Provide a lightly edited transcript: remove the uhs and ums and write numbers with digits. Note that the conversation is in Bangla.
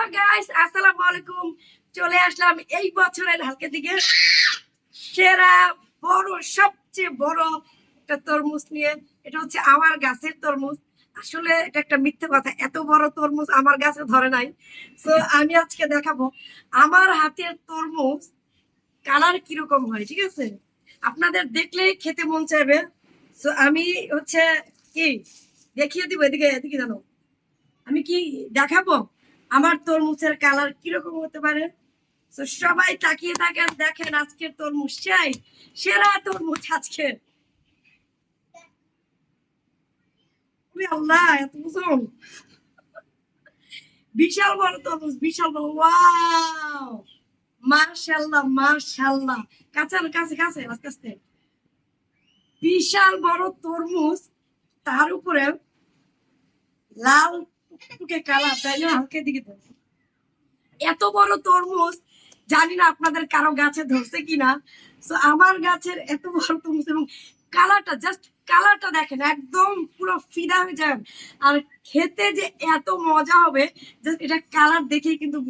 হ্যালো গাইস, আসসালামু আলাইকুম। চলে আসলাম এই বছরের হালকা দিকে সেরা বড় সবচেয়ে বড় একটা তরমুজ নিয়ে। এটা হচ্ছে আমার গাছের তরমুজ। আসলে এটা একটা মিথ্যে কথা, এত বড় তরমুজ আমার গাছে ধরে নাই। তো আমি আজকে দেখাবো আমার হাতের তরমুজ কালার কিরকম হয়, ঠিক আছে? আপনাদের দেখলেই খেতে মন চাইবে। তো আমি হচ্ছে কি দেখিয়ে দিব, এদিকে এদিকে জানো, আমি কি দেখাবো আমার তরমুজের কালার কিরকম হতে পারে। তো সবাই তাকিয়ে থাকেন, দেখেন আজকের তরমুজ চাই, সেরা তরমুজ আজকের। আল্লাহ, এত ওজন! বিশাল বড় তরমুজ, বিশাল বড়। ওয়াও, মাশাআল্লাহ মাশাআল্লাহ। কাছে কাছে কাছে আস্তে আস্তে। বিশাল বড় তরমুজ, তার উপরে লাল টুকটুকে কালার, তাই না? হালকা দিকে এত বড় তরমুজ জানি না আপনাদের কারো গাছে ধরছে কিনা। তো আমার গাছের এত বড় তরমুজ, এবং কালারটা, জাস্ট কালারটা দেখেন, একদম পুরো ফিদা হয়ে যায়। আর খেতে যে এত মজা হবে, জাস্ট এটা কালার দেখেই কিন্তু